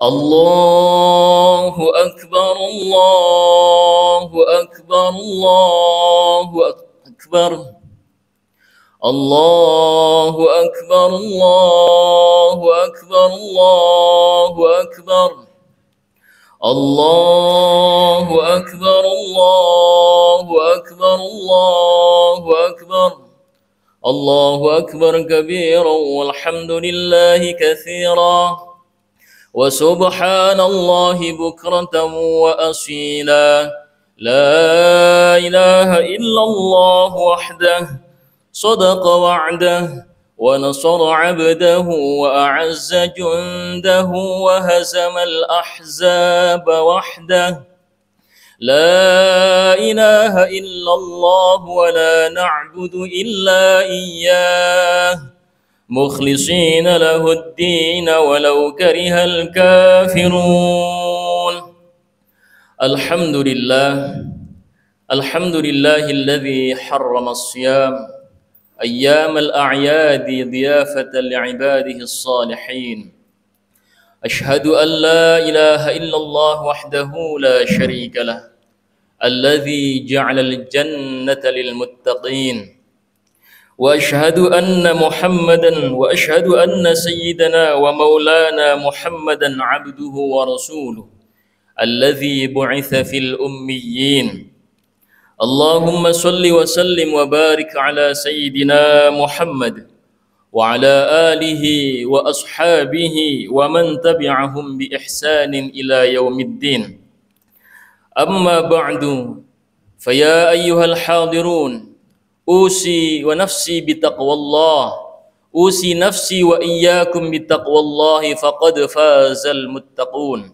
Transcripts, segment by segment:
الله أكبر الله أكبر الله أكبر الله أكبر الله أكبر الله أكبر الله أكبر الله أكبر الله أكبر الله أكبر كبيرا والحمد لله كثيرا وسبحان الله بكرة وأصيلا لا إله إلا الله وحده صدق وعده ونصر عبده وأعز جنده وهزم الأحزاب وحده لا إله إلا الله ولا نعبد إلا إياه مخلصين له الدين ولو كره الكافرون الحمد لله الذي حرم الصيام أيام الأعياد ضيافة لعباده الصالحين أشهد أن لا إله إلا الله وحده لا شريك له الذي جعل الجنة للمتقين وأشهد أن سيدنا ومولانا محمدا عبده ورسوله الذي بعث في الأميين اللهم صل وسلم وبارك على سيدنا محمد وعلى آله وأصحابه ومن تبعهم بإحسان إلى يوم الدين أما بعد فيا أيها الحاضرون أوصي ونفسي بتقوى الله أوصي نفسي وإياكم بتقوى الله فقد فاز المتقون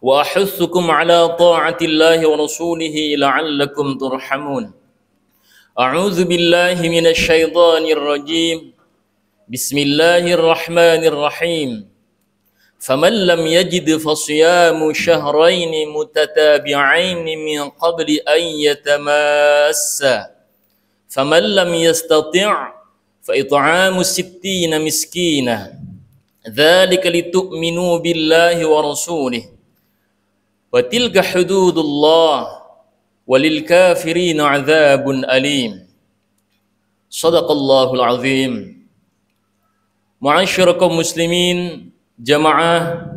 وأحثكم على طاعة الله ورسوله لعلكم ترحمون أعوذ بالله من الشيطان الرجيم بسم الله الرحمن الرحيم فمن لم يجد فصيام شهرين متتابعين من قبل أن يتماسا فمن لم يستطع فإطعام 60 مسكينا ذلك لتؤمنوا بالله ورسوله وتلك حدود الله وللكافرين عذاب أليم صدق الله العظيم. Ma'asyara kaum muslimin, jamaah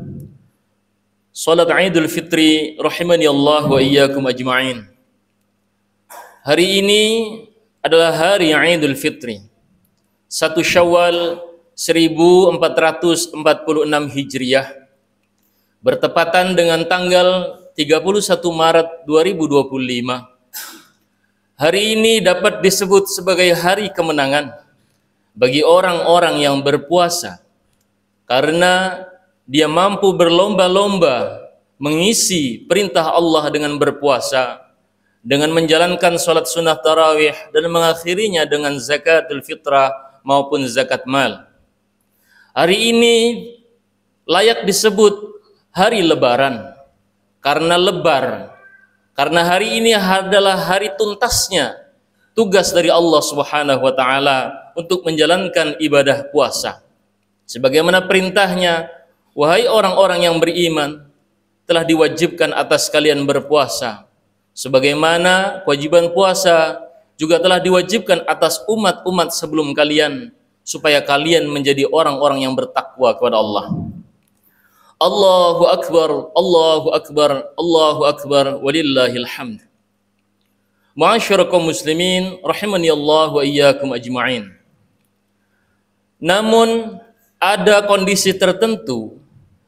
salat Idul Fitri rahimani Allah wa iyyakum ajma'in. Hari ini adalah hari Idul Fitri 1 Syawal 1446 Hijriah bertepatan dengan tanggal 31 Maret 2025. Hari ini dapat disebut sebagai hari kemenangan bagi orang-orang yang berpuasa karena dia mampu berlomba-lomba mengisi perintah Allah dengan berpuasa, dengan menjalankan salat sunnah tarawih dan mengakhirinya dengan zakatul fitrah maupun zakat mal. Hari ini layak disebut hari lebaran karena lebar, karena hari ini adalah hari tuntasnya tugas dari Allah Subhanahu wa taala untuk menjalankan ibadah puasa. Sebagaimana perintahnya, wahai orang-orang yang beriman, telah diwajibkan atas kalian berpuasa. Sebagaimana kewajiban puasa juga telah diwajibkan atas umat-umat sebelum kalian, supaya kalian menjadi orang-orang yang bertakwa kepada Allah. Allahu Akbar, Allahu Akbar, Allahu Akbar, walillahil hamd. Ma'asyara kaum muslimin rahimani Allah wa iyyakum ajma'in. Namun ada kondisi tertentu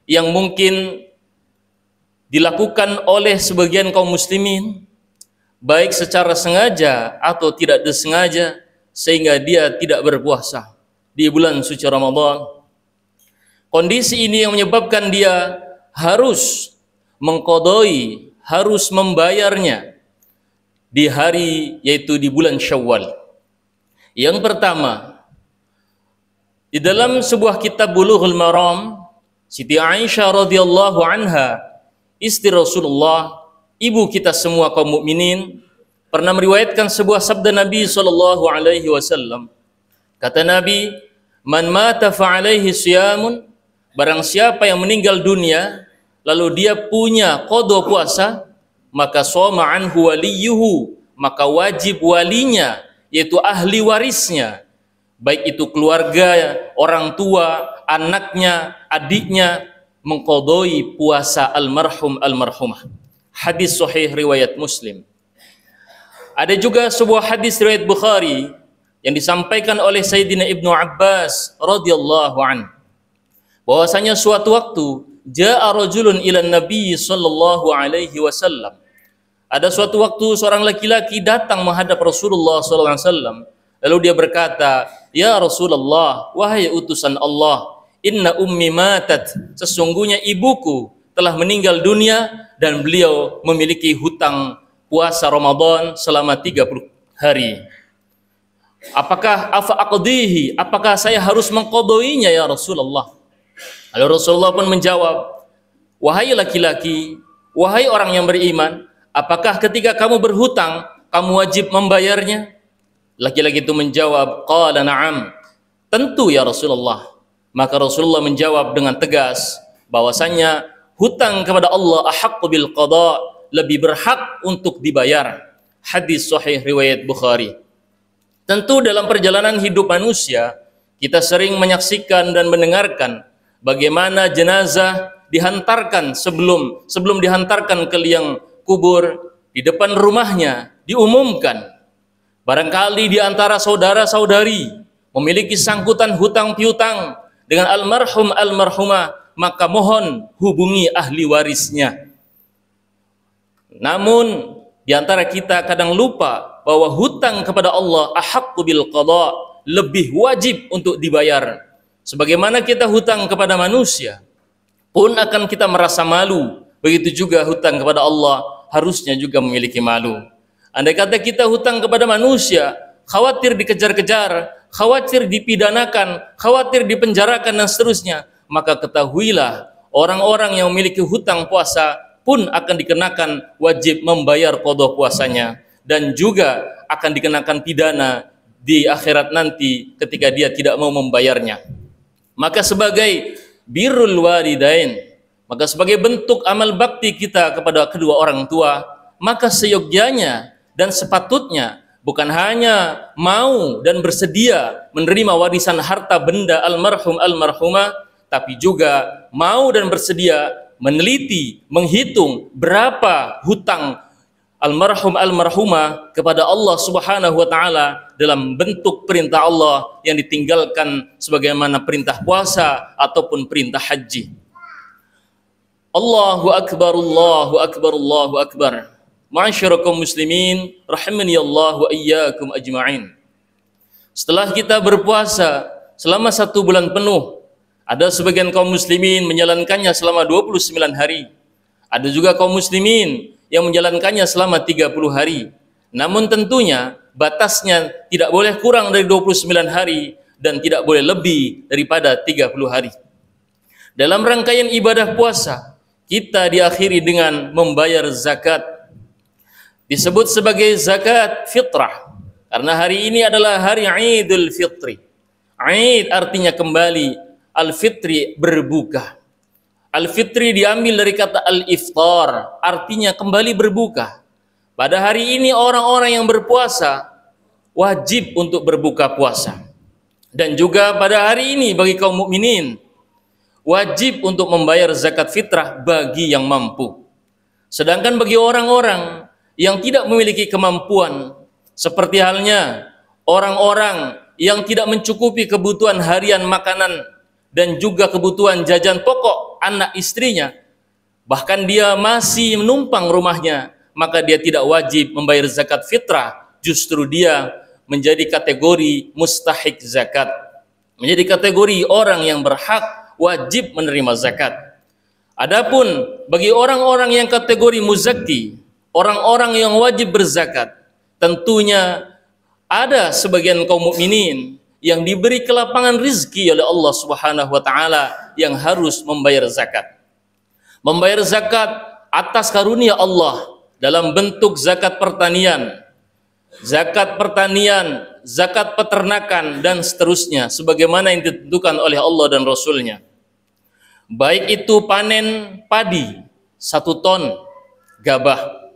yang mungkin dilakukan oleh sebagian kaum muslimin baik secara sengaja atau tidak disengaja sehingga dia tidak berpuasa di bulan suci Ramadan. Kondisi ini yang menyebabkan dia harus mengqadai, harus membayarnya di hari, yaitu di bulan Syawal. Yang pertama, di dalam sebuah kitab Bulughul Maram, Siti Aisyah radhiyallahu anha, istri Rasulullah, ibu kita semua kaum mukminin, pernah meriwayatkan sebuah sabda Nabi sallallahu alaihi wasallam. Kata Nabi, "Man mata fa alaihi siyamun." barang siapa yang meninggal dunia lalu dia punya qada puasa, maka shoma anhu waliyuhu, maka wajib walinya, yaitu ahli warisnya, baik itu keluarga, orang tua, anaknya, adiknya, mengqadai puasa almarhum almarhumah. Hadis sahih riwayat Muslim. Ada juga sebuah hadis riwayat Bukhari yang disampaikan oleh Sayyidina Ibnu Abbas radhiyallahu an, bahwasanya suatu waktu jaa rajulun ila Nabi sallallahu alaihi wasallam. Ada suatu waktu seorang laki-laki datang menghadap Rasulullah sallallahu alaihi wasallam, lalu dia berkata, "Ya Rasulullah, wahai utusan Allah, inna ummi matat, sesungguhnya ibuku telah meninggal dunia dan beliau memiliki hutang puasa Ramadan selama 30 hari. Apakah apakah saya harus mengqadainya ya Rasulullah?" Lalu Rasulullah pun menjawab, "Wahai laki-laki, wahai orang yang beriman, apakah ketika kamu berhutang kamu wajib membayarnya?" Laki-laki itu menjawab, "Qala na'am." "Tentu ya Rasulullah." Maka Rasulullah menjawab dengan tegas bahwasanya hutang kepada Allah ahaqqu bil qada, lebih berhak untuk dibayar. Hadis sahih riwayat Bukhari. Tentu dalam perjalanan hidup manusia kita sering menyaksikan dan mendengarkan bagaimana jenazah dihantarkan sebelum dihantarkan ke liang kubur, di depan rumahnya diumumkan, barangkali di antara saudara-saudari memiliki sangkutan hutang piutang dengan almarhum almarhumah, maka mohon hubungi ahli warisnya. Namun di antara kita kadang lupa bahwa hutang kepada Allah ahaqqu bil qada, lebih wajib untuk dibayar. Sebagaimana kita hutang kepada manusia pun akan kita merasa malu, begitu juga hutang kepada Allah harusnya juga memiliki malu. Andai kata kita hutang kepada manusia, khawatir dikejar-kejar, khawatir dipidanakan, khawatir dipenjarakan dan seterusnya, maka ketahuilah orang-orang yang memiliki hutang puasa pun akan dikenakan wajib membayar qada puasanya, dan juga akan dikenakan pidana di akhirat nanti ketika dia tidak mau membayarnya. Maka sebagai birrul walidain, maka sebagai bentuk amal bakti kita kepada kedua orang tua, maka seyogyanya dan sepatutnya bukan hanya mau dan bersedia menerima warisan harta benda almarhum almarhumah, tapi juga mau dan bersedia meneliti, menghitung berapa hutang almarhum almarhumah kepada Allah Subhanahu wa taala dalam bentuk perintah Allah yang ditinggalkan sebagaimana perintah puasa ataupun perintah haji. Allahu akbar, Allahu akbar, Allahu akbar. Ma'asyarakum muslimin rahimani Allah wa iyyakum ajma'in. Setelah kita berpuasa selama 1 bulan penuh, ada sebagian kaum muslimin menjalankannya selama 29 hari. Ada juga kaum muslimin yang menjalankannya selama 30 hari. Namun tentunya batasnya tidak boleh kurang dari 29 hari dan tidak boleh lebih daripada 30 hari. Dalam rangkaian ibadah puasa, kita diakhiri dengan membayar zakat. Disebut sebagai zakat fitrah karena hari ini adalah hari Idul Fitri. Id artinya kembali, al-fitri berbuka. Al-fitri diambil dari kata al-iftar, artinya kembali berbuka. Pada hari ini orang-orang yang berpuasa wajib untuk berbuka puasa. Dan juga pada hari ini bagi kaum mukminin wajib untuk membayar zakat fitrah bagi yang mampu. Sedangkan bagi orang-orang yang tidak memiliki kemampuan, seperti halnya orang-orang yang tidak mencukupi kebutuhan harian makanan dan juga kebutuhan jajan pokok anak istrinya, bahkan dia masih menumpang rumahnya, maka dia tidak wajib membayar zakat fitrah. Justru dia menjadi kategori mustahik zakat, menjadi kategori orang yang berhak wajib menerima zakat. Adapun bagi orang-orang yang kategori muzakki, orang-orang yang wajib berzakat, tentunya ada sebagian kaum mukminin yang diberi kelapangan rizki oleh Allah Subhanahu wa taala yang harus membayar zakat. Membayar zakat atas karunia Allah dalam bentuk zakat pertanian, zakat peternakan dan seterusnya sebagaimana yang ditentukan oleh Allah dan Rasulnya. baik itu panen padi 1 ton gabah,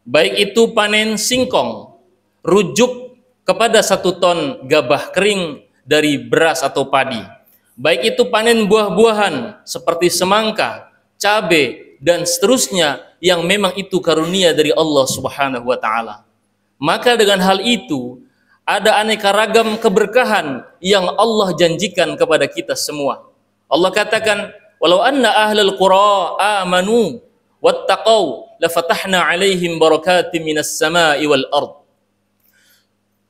baik itu panen singkong, rujuk kepada 1 ton gabah kering dari beras atau padi, baik itu panen buah-buahan seperti semangka, cabai, dan seterusnya yang memang itu karunia dari Allah Subhanahu wa Ta'ala. Maka dengan hal itu ada aneka ragam keberkahan yang Allah janjikan kepada kita semua. Allah katakan, walau anna ahlal qura amanu wattaqau lafatahna alaihim barakatim minas sama'i wal ard.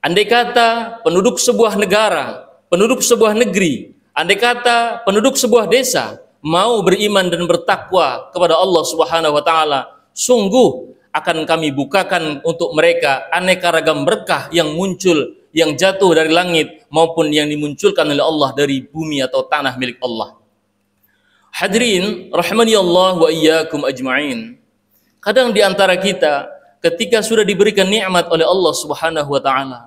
Andai kata penduduk sebuah negara, penduduk sebuah negeri, andai kata penduduk sebuah desa mau beriman dan bertakwa kepada Allah Subhanahu wa Ta'ala, sungguh akan kami bukakan untuk mereka aneka ragam berkah yang muncul, yang jatuh dari langit maupun yang dimunculkan oleh Allah dari bumi atau tanah milik Allah. Hadirin rahmani Allah wa iyyakum ajma'in. Kadang di antara kita ketika sudah diberikan nikmat oleh Allah Subhanahu wa Ta'ala,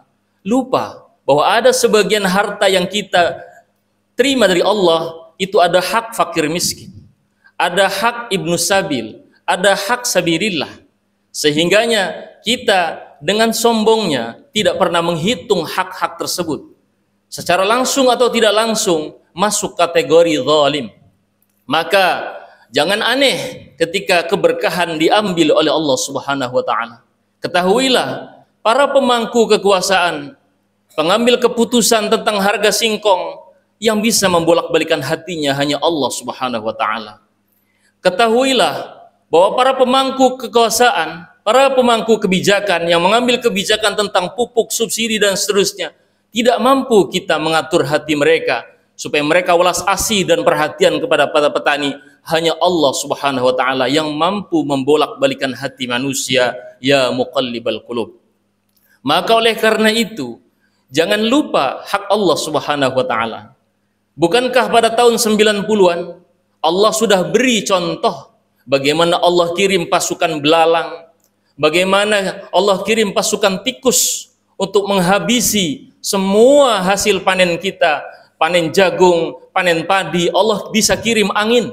lupa bahwa ada sebagian harta yang kita terima dari Allah, itu ada hak fakir miskin, ada hak ibnu sabil, ada hak sabirillah. Sehingganya kita dengan sombongnya tidak pernah menghitung hak-hak tersebut. Secara langsung atau tidak langsung masuk kategori zalim. Maka jangan aneh ketika keberkahan diambil oleh Allah Subhanahu wa Ta'ala. Ketahuilah, para pemangku kekuasaan, pengambil keputusan tentang harga singkong, yang bisa membolak-balikan hatinya hanya Allah Subhanahu wa Ta'ala. Ketahuilah bahwa para pemangku kekuasaan, para pemangku kebijakan yang mengambil kebijakan tentang pupuk, subsidi, dan seterusnya, tidak mampu kita mengatur hati mereka supaya mereka welas asih dan perhatian kepada para petani. Hanya Allah Subhanahu wa Ta'ala yang mampu membolak-balikan hati manusia, ya muqallibal qulub. Maka oleh karena itu, jangan lupa hak Allah Subhanahu wa Ta'ala. Bukankah pada tahun 90-an Allah sudah beri contoh bagaimana Allah kirim pasukan belalang, bagaimana Allah kirim pasukan tikus untuk menghabisi semua hasil panen kita, panen jagung, panen padi. Allah bisa kirim angin,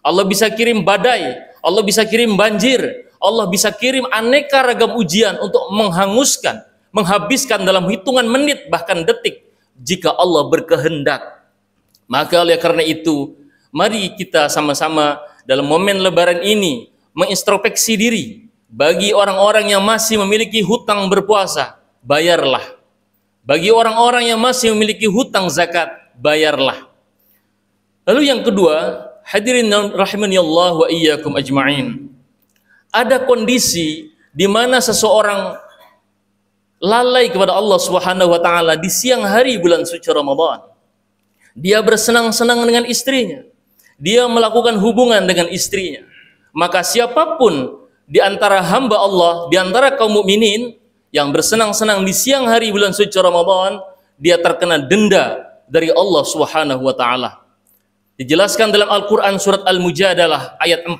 Allah bisa kirim badai, Allah bisa kirim banjir, Allah bisa kirim aneka ragam ujian untuk menghanguskan, menghabiskan dalam hitungan menit bahkan detik jika Allah berkehendak. Maka oleh karena itu, mari kita sama-sama dalam momen Lebaran ini mengintrospeksi diri. Bagi orang-orang yang masih memiliki hutang berpuasa, bayarlah. Bagi orang-orang yang masih memiliki hutang zakat, bayarlah. Lalu yang kedua, hadirin rahimani Allah wa iyyakum ajma'in. Ada kondisi di mana seseorang lalai kepada Allah Subhanahu wa Ta'ala di siang hari bulan suci Ramadan. Dia bersenang-senang dengan istrinya, dia melakukan hubungan dengan istrinya. Maka siapapun di antara hamba Allah, di antara kaum mukminin yang bersenang-senang di siang hari bulan suci Ramadan, dia terkena denda dari Allah Subhanahu wa Ta'ala. Dijelaskan dalam Al-Quran surat Al-Mujadalah ayat 4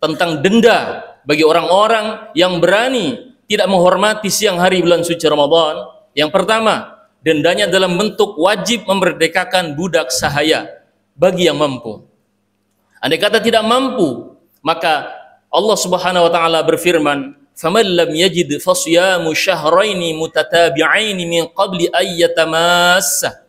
tentang denda bagi orang-orang yang berani tidak menghormati siang hari bulan suci Ramadan. Yang pertama, dendanya dalam bentuk wajib memerdekakan budak sahaya bagi yang mampu. Andai kata tidak mampu, maka Allah Subhanahu wa Ta'ala berfirman, "Faman lam yajid fasyamu syahraini mutatabi'aini min qabli ayyatamassa."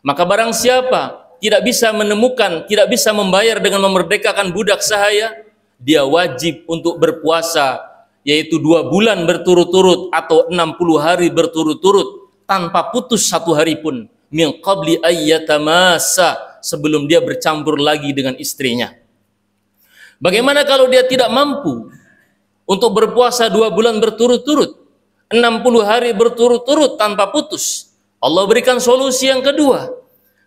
Maka barang siapa tidak bisa menemukan, tidak bisa membayar dengan memerdekakan budak sahaya, dia wajib untuk berpuasa, yaitu 2 bulan berturut-turut atau 60 hari berturut-turut tanpa putus 1 hari pun, min qabli ayyatamassa, sebelum dia bercampur lagi dengan istrinya. Bagaimana kalau dia tidak mampu untuk berpuasa 2 bulan berturut-turut, 60 hari berturut-turut tanpa putus? Allah berikan solusi yang kedua.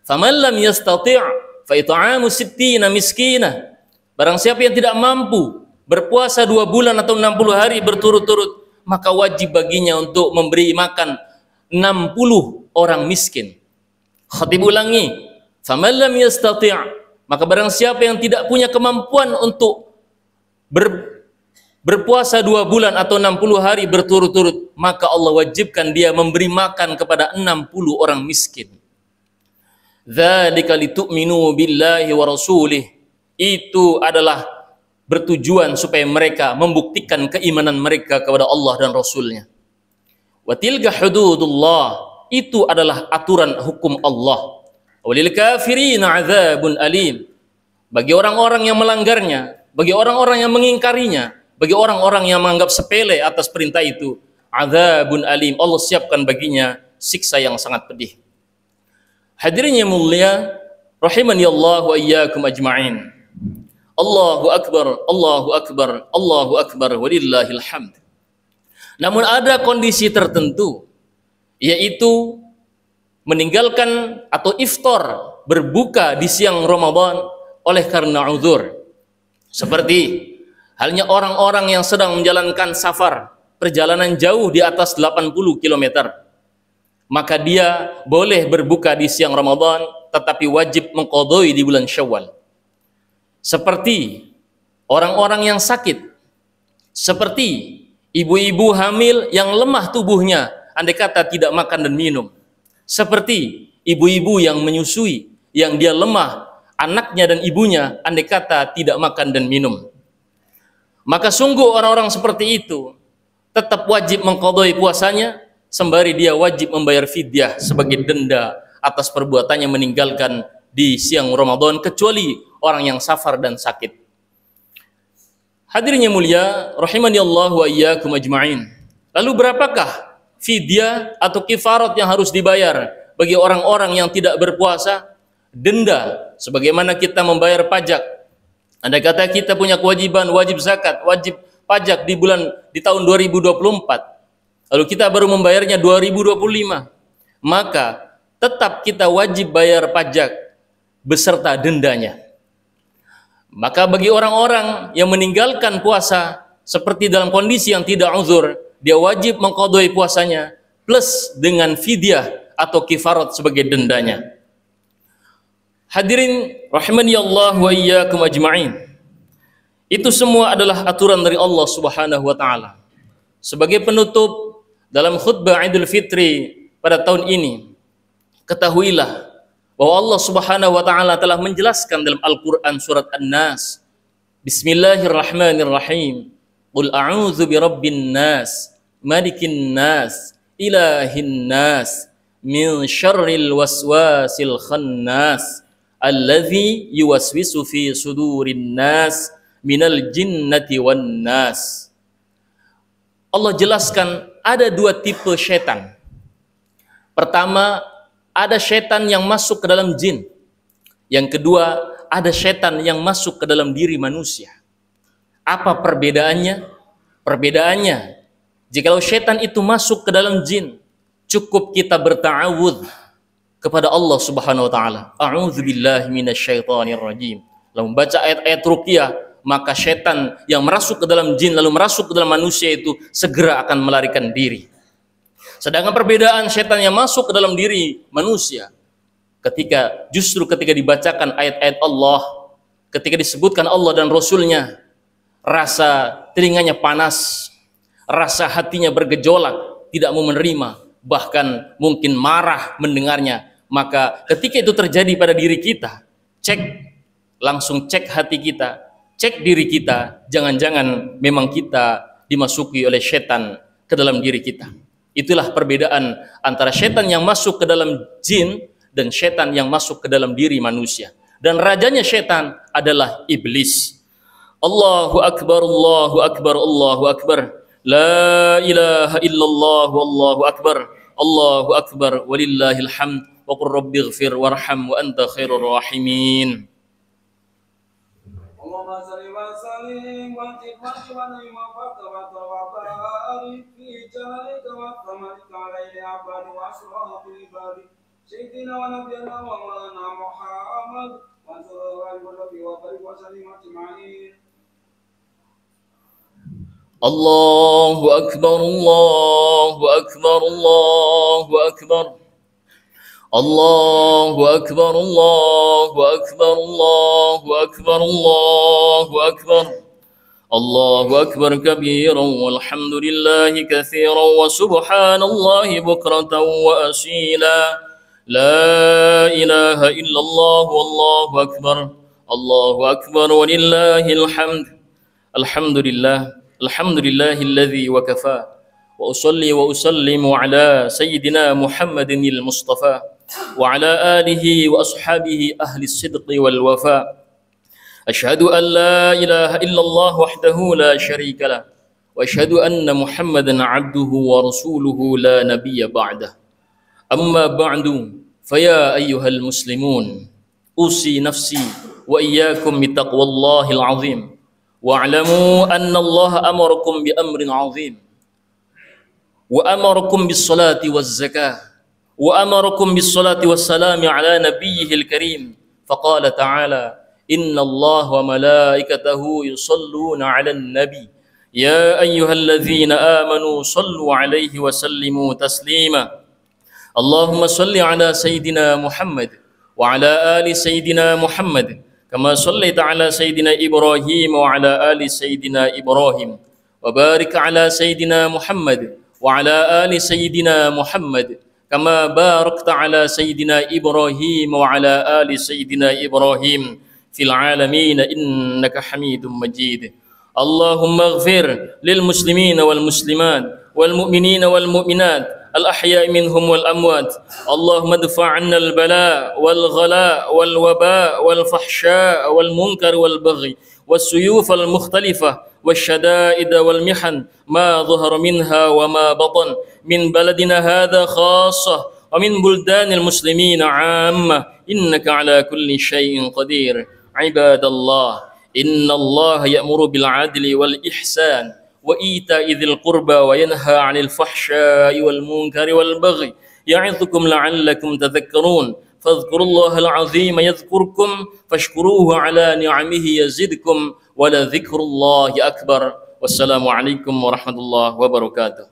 Faman lam yastati' fa it'amu 60 miskina. Barang siapa yang tidak mampu berpuasa 2 bulan atau 60 hari berturut-turut, maka wajib baginya untuk memberi makan 60 orang miskin. Khatib ulangi, faman lam yastati', maka barang siapa yang tidak punya kemampuan untuk berpuasa 2 bulan atau 60 hari berturut-turut, maka Allah wajibkan dia memberi makan kepada 60 orang miskin. Dzalika litu'minu billahi wa rasulih. Itu adalah bertujuan supaya mereka membuktikan keimanan mereka kepada Allah dan Rasulnya. Wa tilka hududullah. Itu adalah aturan hukum Allah. Walil kafirina adzabun alim. Bagi orang-orang yang melanggarnya, bagi orang-orang yang mengingkarinya, bagi orang-orang yang menganggap sepele atas perintah itu, adzabun alim. Allah siapkan baginya siksa yang sangat pedih. Hadirin yang mulia, rahimani Allah wa iyyakum ajma'in. Allahu akbar, Allahu akbar, Allahu akbar, walillahil hamd. Namun ada kondisi tertentu, yaitu meninggalkan atau iftar, berbuka di siang Ramadan oleh karena uzur. Seperti halnya orang-orang yang sedang menjalankan safar, perjalanan jauh di atas 80 km. Maka dia boleh berbuka di siang Ramadan, tetapi wajib mengqadai di bulan Syawal. Seperti orang-orang yang sakit, seperti ibu-ibu hamil yang lemah tubuhnya, andai kata tidak makan dan minum. Seperti ibu-ibu yang menyusui, yang dia lemah, anaknya dan ibunya, andai kata tidak makan dan minum. Maka sungguh orang-orang seperti itu tetap wajib mengqadai puasanya, sembari dia wajib membayar fidyah sebagai denda atas perbuatannya meninggalkan di siang Ramadan, kecuali orang yang safar dan sakit. Hadirin yang mulia, rahimani Allah wa iyyakum ajma'in. Lalu berapakah fidyah atau kifarat yang harus dibayar bagi orang-orang yang tidak berpuasa? Denda, sebagaimana kita membayar pajak. Andai kata kita punya kewajiban wajib zakat, wajib pajak di tahun 2024, lalu kita baru membayarnya 2025, maka tetap kita wajib bayar pajak beserta dendanya. Maka bagi orang-orang yang meninggalkan puasa seperti dalam kondisi yang tidak uzur, dia wajib mengqadai puasanya plus dengan fidyah atau kifarat sebagai dendanya. Hadirin rahimani Allah wa iyyakum ajma'in. Itu semua adalah aturan dari Allah Subhanahu wa taala. Sebagai penutup dalam khutbah Idul Fitri pada tahun ini, ketahuilah bahwa Allah Subhanahu wa taala telah menjelaskan dalam Al-Qur'an surat An-Nas. Bismillahirrahmanirrahim. Qul a'udzu birabbin nas, malikin nas, ilahin nas, min syarril waswasil khannas, alladzi yuwaswisu fi sudurin nas minal jinnati wan nas. Allah jelaskan ada dua tipe setan. Pertama, ada setan yang masuk ke dalam jin. Yang kedua, ada setan yang masuk ke dalam diri manusia. Apa perbedaannya? Perbedaannya, jikalau setan itu masuk ke dalam jin, cukup kita berta'awudz kepada Allah Subhanahu wa taala. A'udzubillahi minasyaitonir rajim. Lalu membaca ayat-ayat ruqyah, maka setan yang masuk ke dalam jin lalu masuk ke dalam manusia itu segera akan melarikan diri. Sedangkan perbedaan setan yang masuk ke dalam diri manusia, justru ketika dibacakan ayat-ayat Allah, ketika disebutkan Allah dan Rasulnya, rasa telinganya panas, rasa hatinya bergejolak, tidak mau menerima, bahkan mungkin marah mendengarnya. Maka ketika itu terjadi pada diri kita, langsung cek hati kita, cek diri kita, jangan-jangan memang kita dimasuki oleh setan ke dalam diri kita. Itulah perbedaan antara setan yang masuk ke dalam jin dan setan yang masuk ke dalam diri manusia. Dan rajanya setan adalah iblis. Allahu akbar, Allahu akbar, Allahu akbar. La ilaha illallah, wallahu akbar. Allahu akbar, walillahil hamd. Wa qur rabbighfir warham wa anta khairur rahimin. Allahumma salli wa sallim wa tibati wa nimafaka wa tawabarik fi jalalika wa kamalika alayhi abadi wa asrafil ibadi sayyidina wa nabiyana wa maulana Muhammad wa sallallahu wa barik wa sallim ajma'in. Allahu akbar, Allahu akbar, Allahu akbar. Allahu akbar, Allahu akbar, Allahu akbar, Allahu akbar. Allahu akbar kabiran walhamdulillahi katsiran wa subhanallahi bukratan wa asila. لا إله إلا الله والله أكبر الله أكبر ولله الحمد الحمد لله الذي وكفى وأصلي وأسلم على سيدنا محمد المصطفى وعلى آله وأصحابه أهل الصدق والوفاء أشهد أن لا إله إلا الله وحده لا شريك له وأشهد أن محمدا عبده ورسوله لا نبي بعده أما بعد فيا أيها المسلمون أوصي نفسي وإياكم بتقوى الله العظيم واعلموا أن الله أمركم بأمر عظيم وأمركم بالصلاة والزكاة وأمركم بالصلاة والسلام على نبيه الكريم فقال تعالى إن الله وملائكته يصلون على النبي يا أيها الذين آمنوا صلوا عليه وسلموا تسليما اللهم صل على سيدنا محمد وعلى آل سيدنا محمد كما صليت على سيدنا إبراهيم وعلى آل سيدنا إبراهيم وبارك على سيدنا محمد وعلى آل سيدنا محمد كما باركت على سيدنا إبراهيم وعلى آل سيدنا إبراهيم في العالمين إنك حميد مجيد اللهم اغفر للمسلمين والمسلمات والمؤمنين والمؤمنات الأحياء منهم والأموات اللهم ادفع عنا البلاء والغلاء والوباء والفحشاء والمنكر والبغي والسيوف المختلفة والشدائد والمحن ما ظهر منها وما بطن من بلدنا هذا خاصة ومن بلدان المسلمين عامة إنك على كل شيء قدير عباد الله إن الله يأمر بالعدل والإحسان وإيتاء ذي القربى وينهى عن الفحشاء والمنكر والبغي يعظكم لعلكم تذكرون فاذكروا الله العظيم يذكركم فاشكروه على نعمه يزدكم ولذكر الله أكبر والسلام عليكم ورحمة الله وبركاته